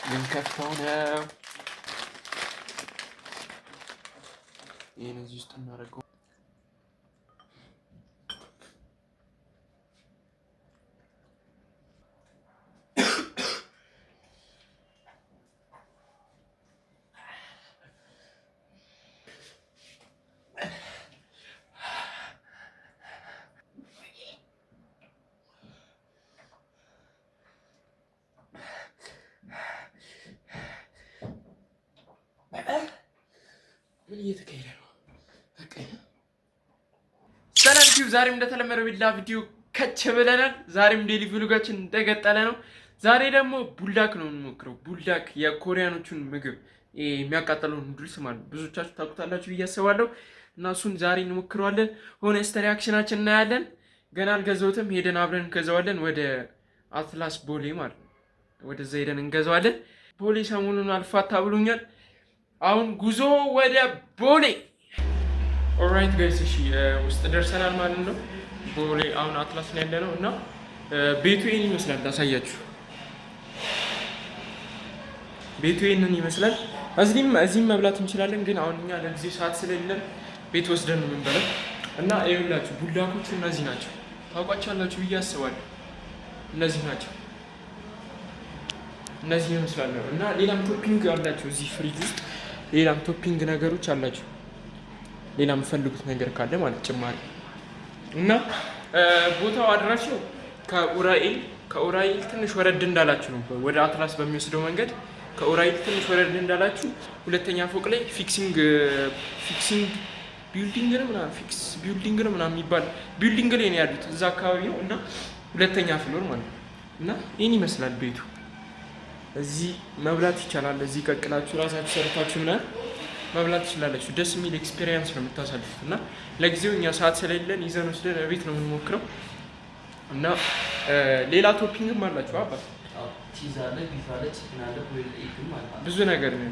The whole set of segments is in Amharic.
ልንከፍተው ነው። ይሄን እዚህ ውስጥ እናደርገው። ምን እየተካሄደ ነው? ሰላም ዩቲዩብ፣ ዛሬም እንደተለመደው ቢላ ቪዲዮ ከች ብለናል። ዛሬም ዴሊ ቪሎጋችን እንደቀጠለ ነው። ዛሬ ደግሞ ቡልዳክ ነው የምንሞክረው። ቡልዳክ የኮሪያኖቹን ምግብ የሚያቃጥለውን ኑድልስ ማለት ብዙዎቻችሁ ታውቁታላችሁ ብዬ አስባለሁ እና እሱን ዛሬ እንሞክረዋለን። ሆነስት ሪአክሽናችን እናያለን። ገና አልገዛሁትም፣ ሄደን አብረን እንገዛዋለን። ወደ አትላስ ቦሌ ማለት ነው፣ ወደዛ ሄደን እንገዛዋለን። ቦሌ ሰሞኑን አልፋታ ብሎኛል። አሁን ጉዞ ወደ ቦሌ። ኦልራይት ጋይስ፣ እሺ ውስጥ ደርሰናል ማለት ነው። ቦሌ አሁን አትላስ ላይ ያለ ነው እና ቤቱ ይሄን ይመስላል። ታሳያችሁ፣ ቤቱ ይሄንን ይመስላል። እዚህም መብላት እንችላለን፣ ግን አሁን እኛ ለጊዜ ሰዓት ስለሌለን ቤት ወስደን ነው የምንበላው። እና ይኸውላችሁ ቡልዳኮቹ እነዚህ ናቸው። ታውቋቸዋላችሁ ብዬ አስባለሁ። እነዚህ ናቸው፣ እነዚህ ይመስላል። እና ሌላም ቶፒንግ አላቸው እዚህ ፍሪጅ ውስጥ፣ ሌላም ቶፒንግ ነገሮች አላቸው። ሌላ የምፈልጉት ነገር ካለ ማለት ጭማሪ። እና ቦታው አድራሻው ከኡራኤል ትንሽ ወረድ እንዳላችሁ ነው። ወደ አትላስ በሚወስደው መንገድ ከኡራኤል ትንሽ ወረድ እንዳላችሁ ሁለተኛ ፎቅ ላይ ፊክሲንግ ቢልዲንግ ነው ምናምን ፊክስ ቢልዲንግ ነው ምናምን የሚባል ቢልዲንግ ላይ ነው ያሉት። እዛ አካባቢ ነው እና ሁለተኛ ፍሎር ማለት ነው። እና ይህን ይመስላል ቤቱ። እዚህ መብላት ይቻላል። እዚህ ቀቅላችሁ ራሳችሁ ሰርታችሁ ምናምን መብላት ትችላላችሁ። ደስ የሚል ኤክስፔሪየንስ ነው የምታሳልፉት። እና ለጊዜው እኛ ሰዓት ስለሌለን ይዘን ወስደን ቤት ነው የምንሞክረው። እና ሌላ ቶፒንግም አላችሁ አባት ብዙ ነገር ነው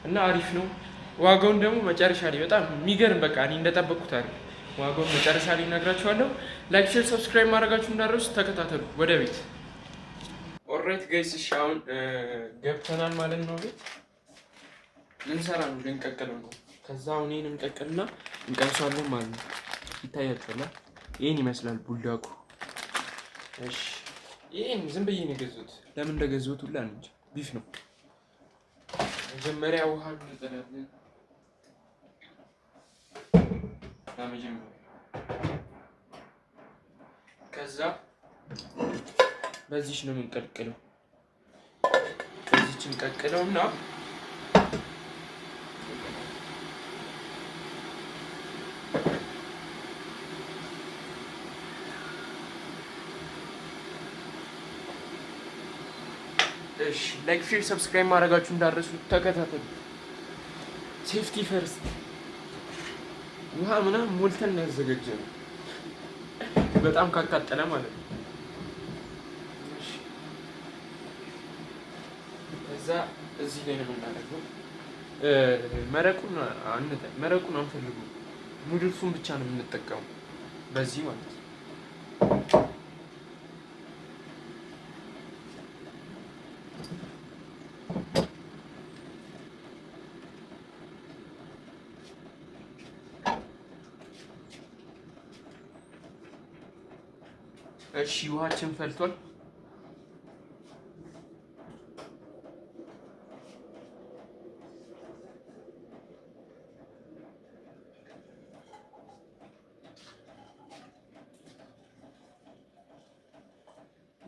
እና አሪፍ ነው። ዋጋውን ደግሞ መጨረሻ ላይ በጣም የሚገርም በቃ እኔ እንደጠበቅኩት አይደል። ዋጋውን መጨረሻ ላይ እነግራችኋለሁ። ላይክ፣ ሼር፣ ሰብስክራይብ ማድረጋችሁ እንዳትረሱ። ተከታተሉ ወደ ቤት። ኦልራይት ጋይስ፣ እሺ አሁን ገብተናል ማለት ነው ቤት። ልንሰራ ነው፣ ልንቀቅለው ነው። ከዛ አሁን ይሄን እንቀቅልና እንቀምሳለን ማለት ነው። ይታያችኋል። ይሄን ይመስላል ቡልዳኩ። እሺ ይሄን ዝም ብዬ ነው የገዛሁት። ለምን እንደገዛሁት ሁላ ነው እንጂ ቢፍ ነው። መጀመሪያ ውሃ እንጠራለን። ከዛ በዚህች ነው የምንቀቅለው። በዚህች እንቀቅለውና እሺ ላይክ፣ ሼር፣ ሰብስክራይብ ማድረጋችሁ እንዳትረሱ። ተከታተሉ። ሴፍቲ ፈርስት። ውሃ ምናምን ሞልተን ያዘጋጀነው በጣም ካቃጠለ ማለት ነው። ከዛ እዚህ ላይ ነው የምናደርገው። መረቁን አንፈልጉም፣ ኑድልሱን ብቻ ነው የምንጠቀመው በዚህ ማለት ነው። እሺ ውሃችን ፈልቷል።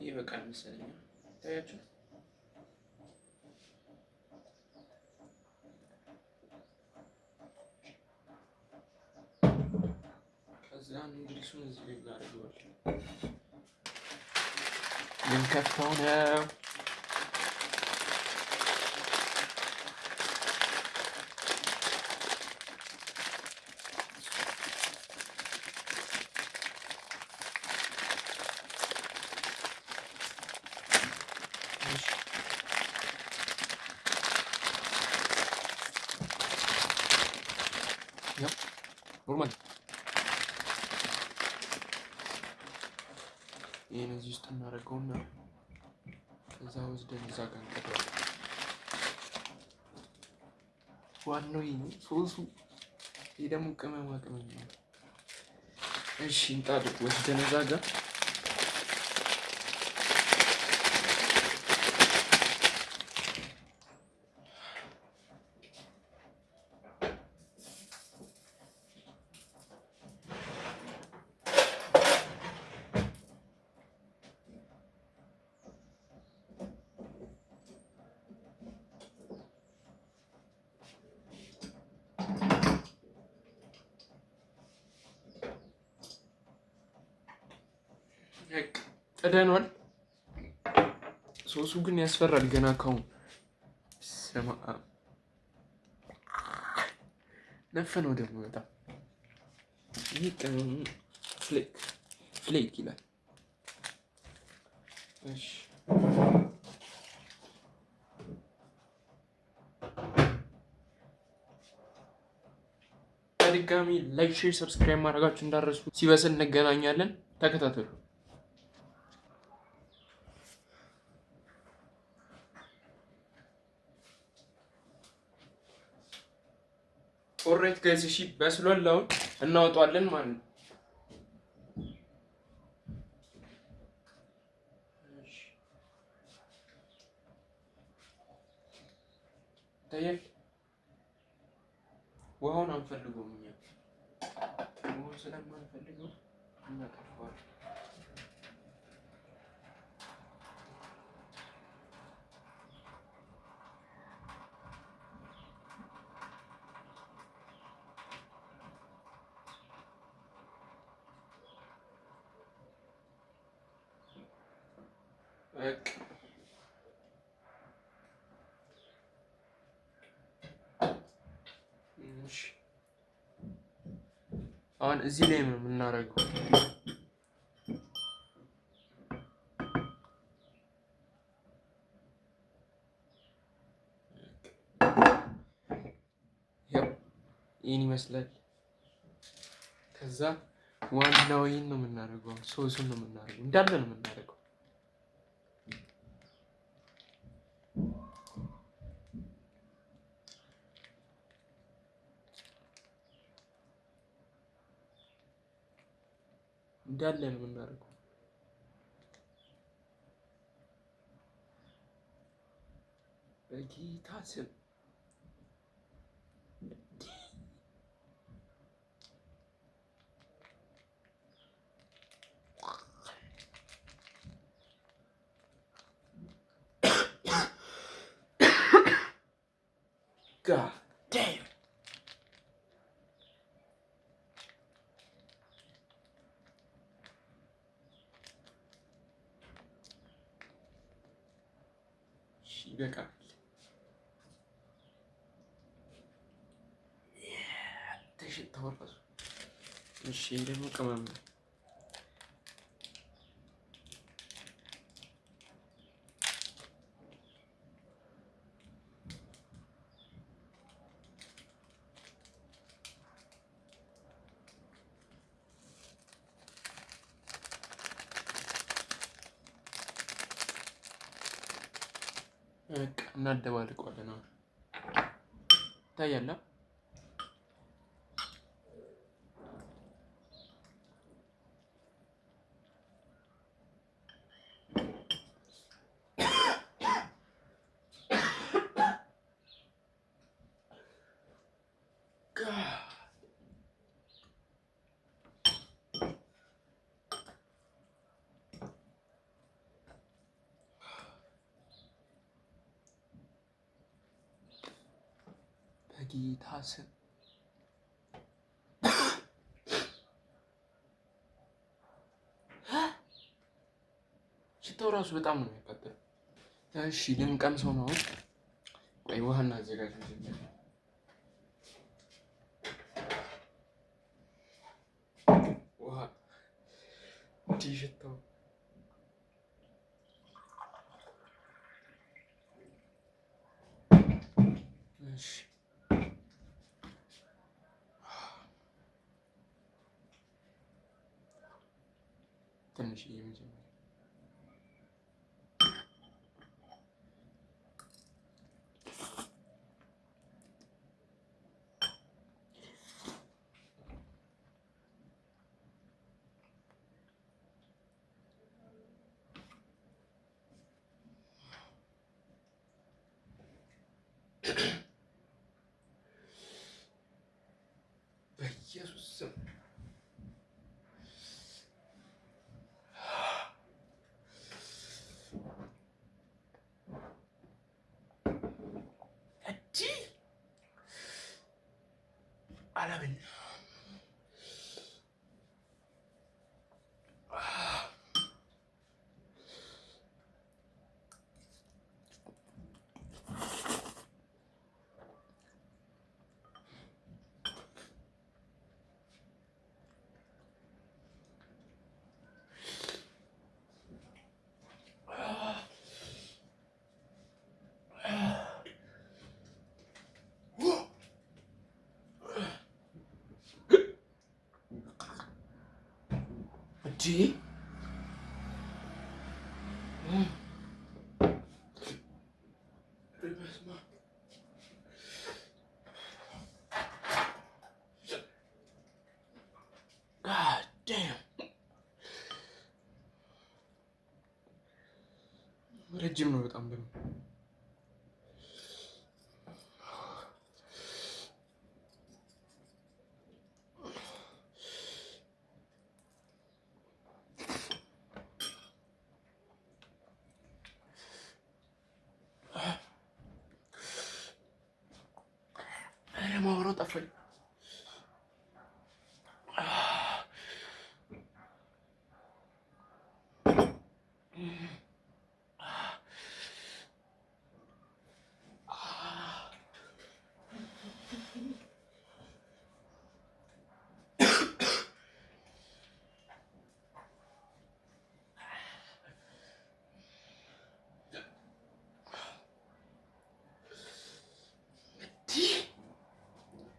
ይበቃል መሰለኝ። ታያችሁ። ከዛ ኑድልሱን እዚህ ላይ እናደርገዋለን። ልንከፍተው ነው። ኖርማል ይሄን እዚህ ውስጥ እናደርገውና ከዛ ወስደን እዛ ጋር እንቀጥላለን። ዋናው ይሄ ነው ሶሱ። ይሄ ደግሞ ቅመማ ቅመም ነው። እሺ እንጣድ ወስደን እዛ ጋር ጥደኗል። ሶሱ ግን ያስፈራል ገና ካሁን ስማ ነፈነው ደግሞ በጣም ይህ ቅመም ፍሌክ ይላል። እሺ በድጋሚ ላይክ፣ ሼር፣ ሰብስክራይብ ማድረጋችሁ እንዳትረሱ። ሲበስል እንገናኛለን። ተከታተሉ። ኦሬት ጋይስ እሺ በስሏል። አሁን እናወጣዋለን ማለት ነው። ታየል ውሃውን አንፈልገውም እኛ ውሃውን ስለማንፈልገው እናጠፋዋለን። አሁን እዚህ ላይ ነው የምናደርገው። ያው ይህን ይመስላል። ከዛ ዋናው ይህን ነው የምናደርገው። ሶሱን ነው የምናደርገው፣ እንዳለ ነው የምናደርገው። እንዳለ ነው የምናደርገው። በጌታ ስም God damn. ይበቃል። ተሽታው ራሱ እሺ። ደግሞ ቅመም ነው። እናደባልቀዋለን። አሁን ይታያል። በጌታ ስም ሽታው ራሱ በጣም ነው የሚያቃጥለው። እሺ ልንቀምሰው ነው። ቆይ ውሃ እናዘጋጅ መጀመሪያ። ውሃ እንዲህ ሽታው እሺ ትንሽ የመጀመሪያ God damn. ረጅም ነው በጣም ደግሞ ማውራት ጠፋኝ።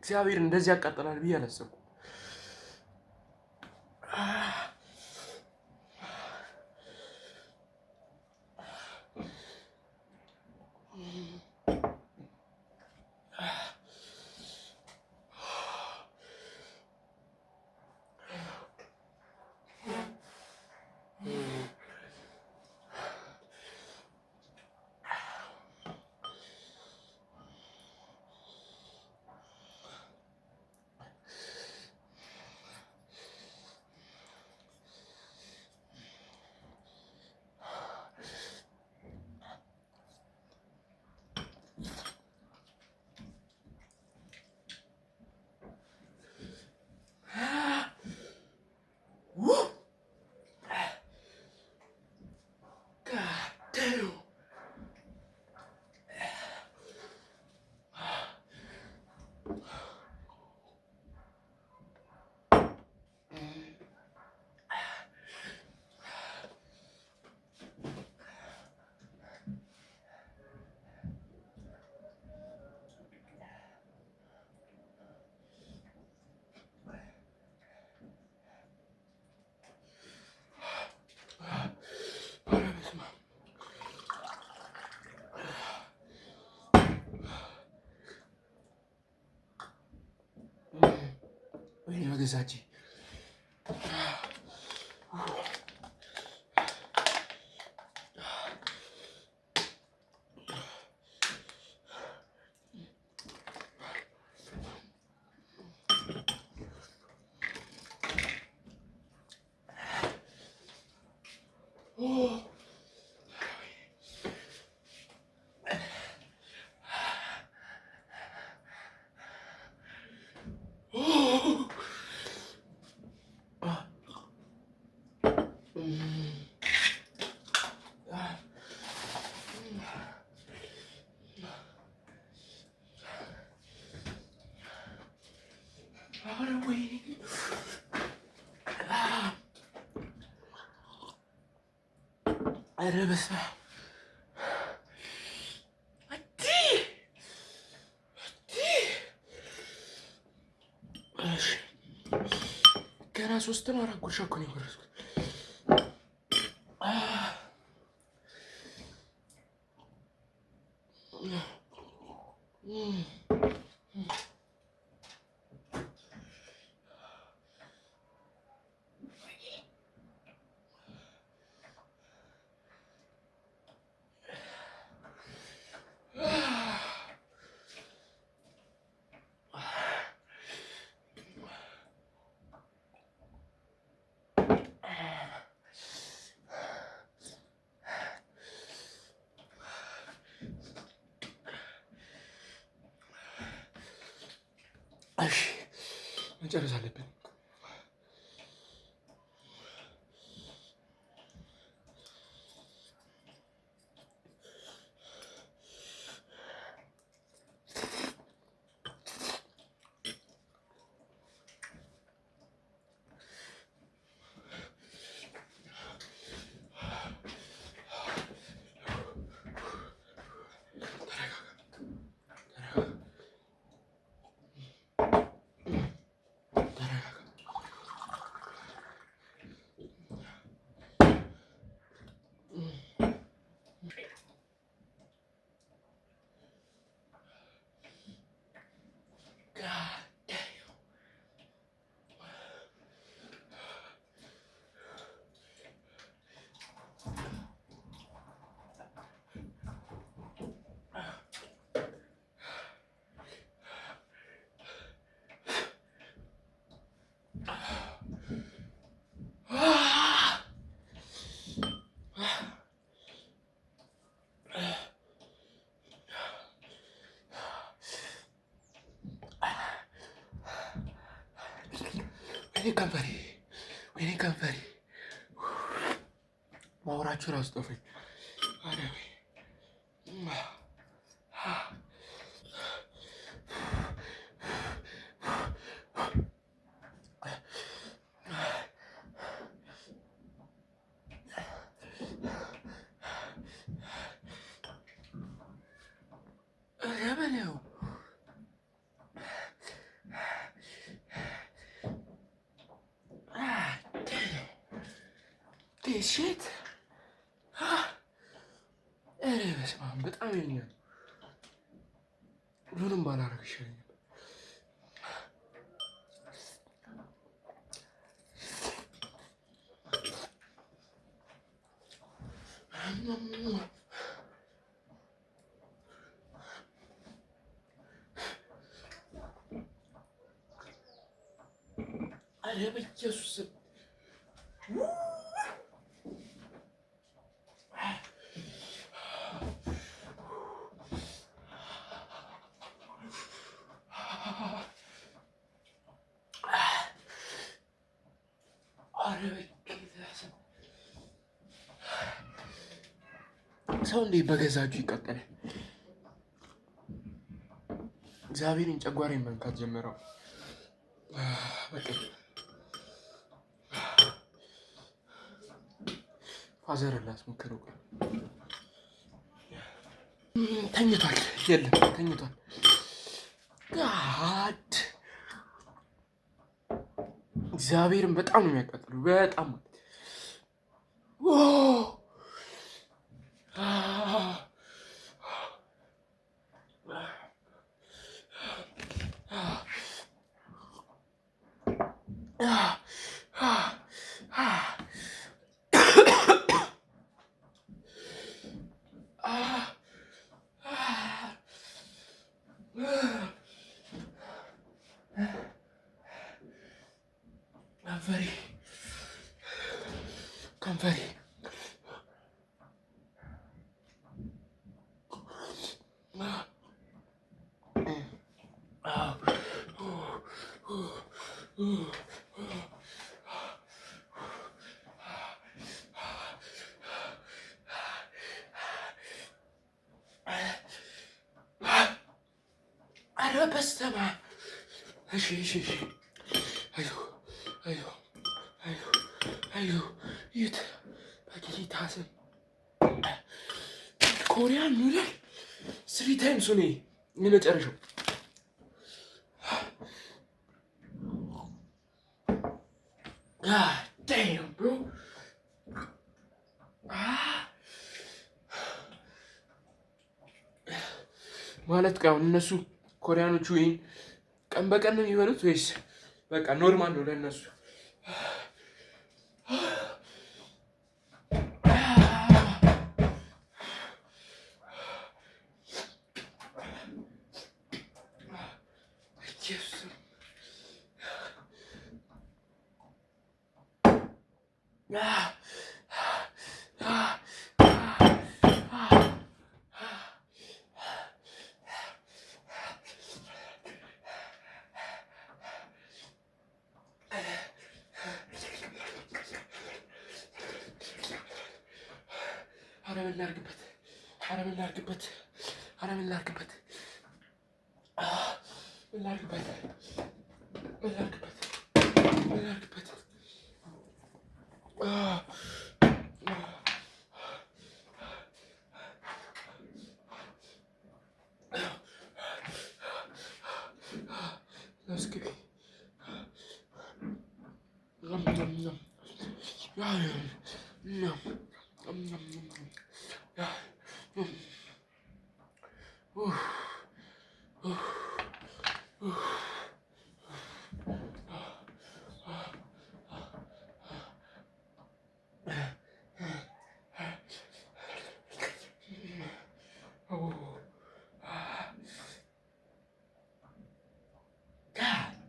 እግዚአብሔር እንደዚህ ያቃጥላል ብዬ አላሰብኩም። ወይኔ በገዛቼ ኧረ በስመ አብ ገና 3 ነው 4 ጉርሻ እኮ ነው የጎረስኩት። እሺ መጨረስ አለብን። ተረጋጋ። ወይኔ ከንፈሬ ማውራችሁ ራሱ ጠፋኝ። shit. ኧረ በስመ አብ በጣም ይለኛል። ሁሉንም ባላረግ ይሻለኛል። ኧረ በኢየሱስ ሰው እንዴ በገዛ እጁ ይቀጠላል? እግዚአብሔርን ጨጓራዬን መንካት ጀመረው። በቃ ፋዘርን ላስሞክረው። ተኝቷል። የለም ተኝቷል። ጋድ እግዚአብሔርን በጣም ነው የሚያቃጥለው። በጣም ከንፈሬ ኧረ በስመ አብ። እሺ አዩ የት በጌታ ስም ኮሪያን ኑደል 3 ታይምስ ሆነ የመጨረሻው። damn bro ማለት ቀን እነሱ ኮሪያኖቹ ይሄን ቀን በቀን ነው የሚበሉት ወይስ በቃ ኖርማል ነው ለእነሱ? ምን ላድርግበት? Let's get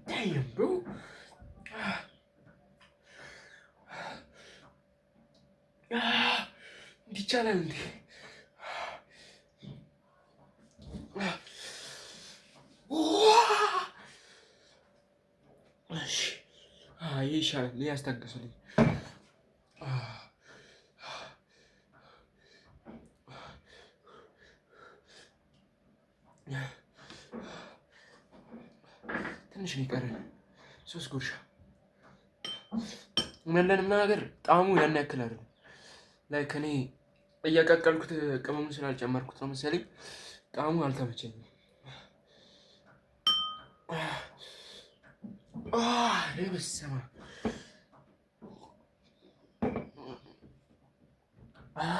damn, bro. ይቻላል እንዴ? እሺ ይሻላል። ያስታግስልኝ። ትንሽ ነው የቀረን፣ 3 ጉርሻ መለንም ነገር ጣዕሙ ያን ያክል አይደለም። ላይክ እኔ እያቀቀልኩት ቅመሙን ስላልጨመርኩት ነው መሰለኝ ጣዕሙ አልተመቸኝም። በስመ አብ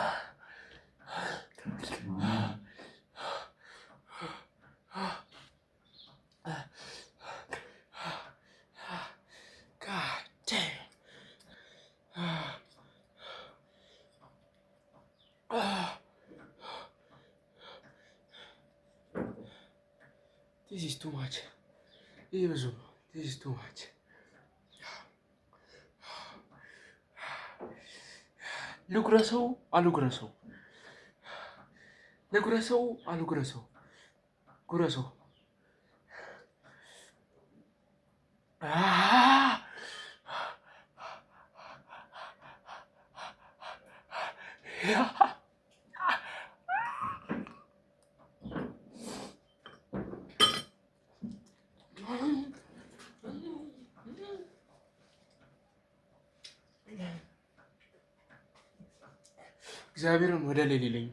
This is too much. ይህ ብዙ ነው። This is too much. ልጉረሰው አልጉረሰው፣ ልጉረሰው አልጉረሰው፣ ጉረሰው። እግዚአብሔርን ወደ ሌላ ይለኝ።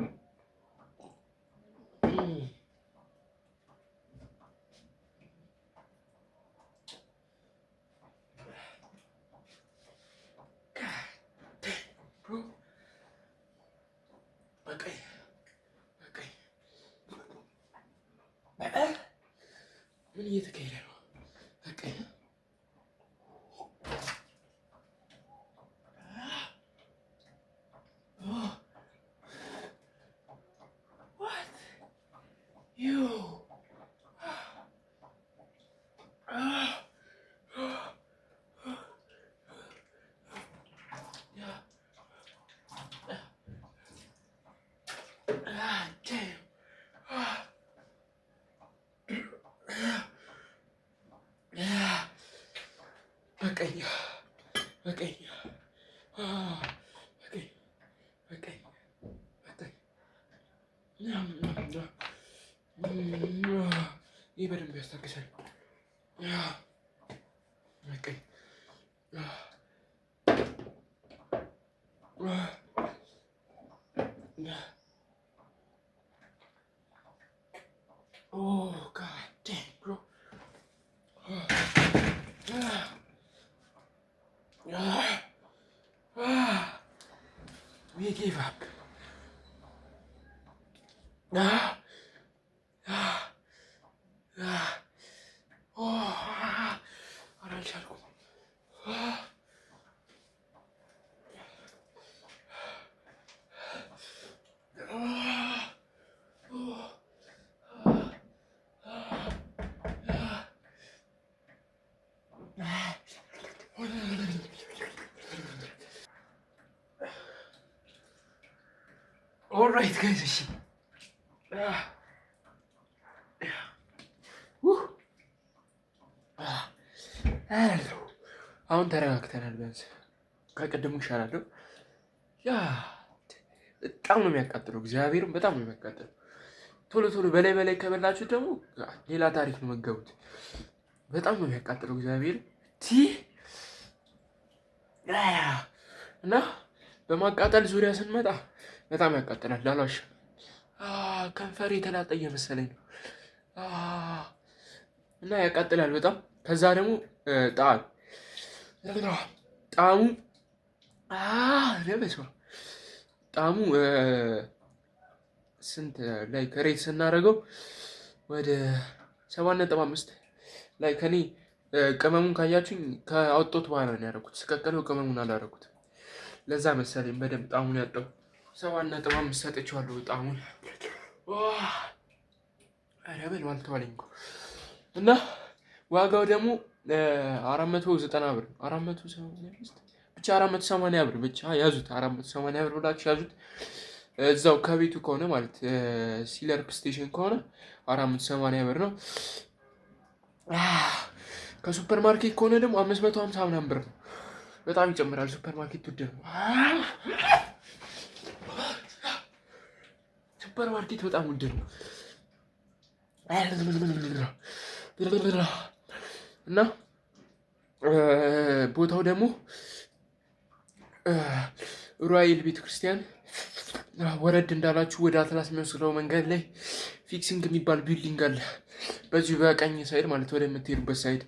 ምን እየተካሄደ ነው? በቀኝ በቀኝ በቀኝ በቀኝ በቀኝ ይህ በደንብ ያስታግሳል። በቀኝ Oh god damn, bro. We gave up. አልቻልኩም። ኦልራይት ጋይስ እሺ አሁን ተረጋግተናል። ቢያንስ ከቅድሙ ይሻላለሁ። ያ በጣም ነው የሚያቃጥለው። እግዚአብሔርም በጣም ነው የሚያቃጥለው። ቶሎ ቶሎ በላይ በላይ ከበላችሁ ደግሞ ሌላ ታሪክ ነው መገቡት። በጣም ነው የሚያቃጥለው እግዚአብሔር እና በማቃጠል ዙሪያ ስንመጣ በጣም ያቃጥላል። ላሏሽ ከንፈሬ የተላጠ እየመሰለኝ ነው እና ያቃጥላል በጣም። ከዛ ደግሞ ጣዕሙ ጣዕሙ ስንት ላይ ከሬት ስናደርገው ወደ 7.5 ላይ ከኔ ቅመሙን ካያችሁኝ ከአወጣሁት በኋላ ነው ያደረኩት። ስቀቀለው ቅመሙን አላደረኩትም። ለዛ መሰለኝ በደንብ ጣዕሙን ያጣው። 7.5 ሰጥቼዋለሁ ጣዕሙን። ኧረ በል አልተዋለኝ እኮ እና ዋጋው ደግሞ 490 ብር 485 ብቻ 480 ብር ብቻ ያዙት። 480 ብር ብላችሁ ያዙት። እዛው ከቤቱ ከሆነ ማለት ሲለርፕ ስቴሽን ከሆነ 480 ብር ነው። ከሱፐር ማርኬት ከሆነ ደግሞ 550 ምናምን ብር ነው። በጣም ይጨምራል። ሱፐር ማርኬት ውድ ነው። ሱፐር ማርኬት በጣም ውድ ነው እና ቦታው ደግሞ ሩዋኤል ቤተክርስቲያን ወረድ እንዳላችሁ ወደ አትላስ የሚወስደው መንገድ ላይ ፊክሲንግ የሚባል ቢልዲንግ አለ። በዚሁ በቀኝ ሳይድ ማለት ወደ የምትሄዱበት ሳይድ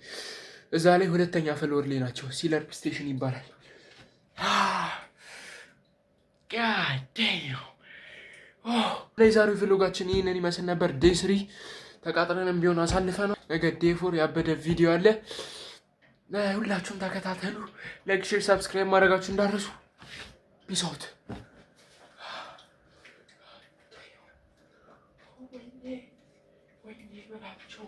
እዛ ላይ ሁለተኛ ፍሎር ላይ ናቸው። ሲለርፕ ስቴሽን ይባላል። የዛሬው ቪሎጋችን ይህንን ይመስል ነበር። ዴይ 3 ተቃጥለንም ቢሆን አሳልፈ ነው። ነገ ዴይ 4 ያበደ ቪዲዮ አለ። ሁላችሁም ተከታተሉ። ላይክ፣ ሼር፣ ሰብስክራይብ ማድረጋችሁ እንዳትረሱ። ፒስ አውት። ወይኔ በላቸው።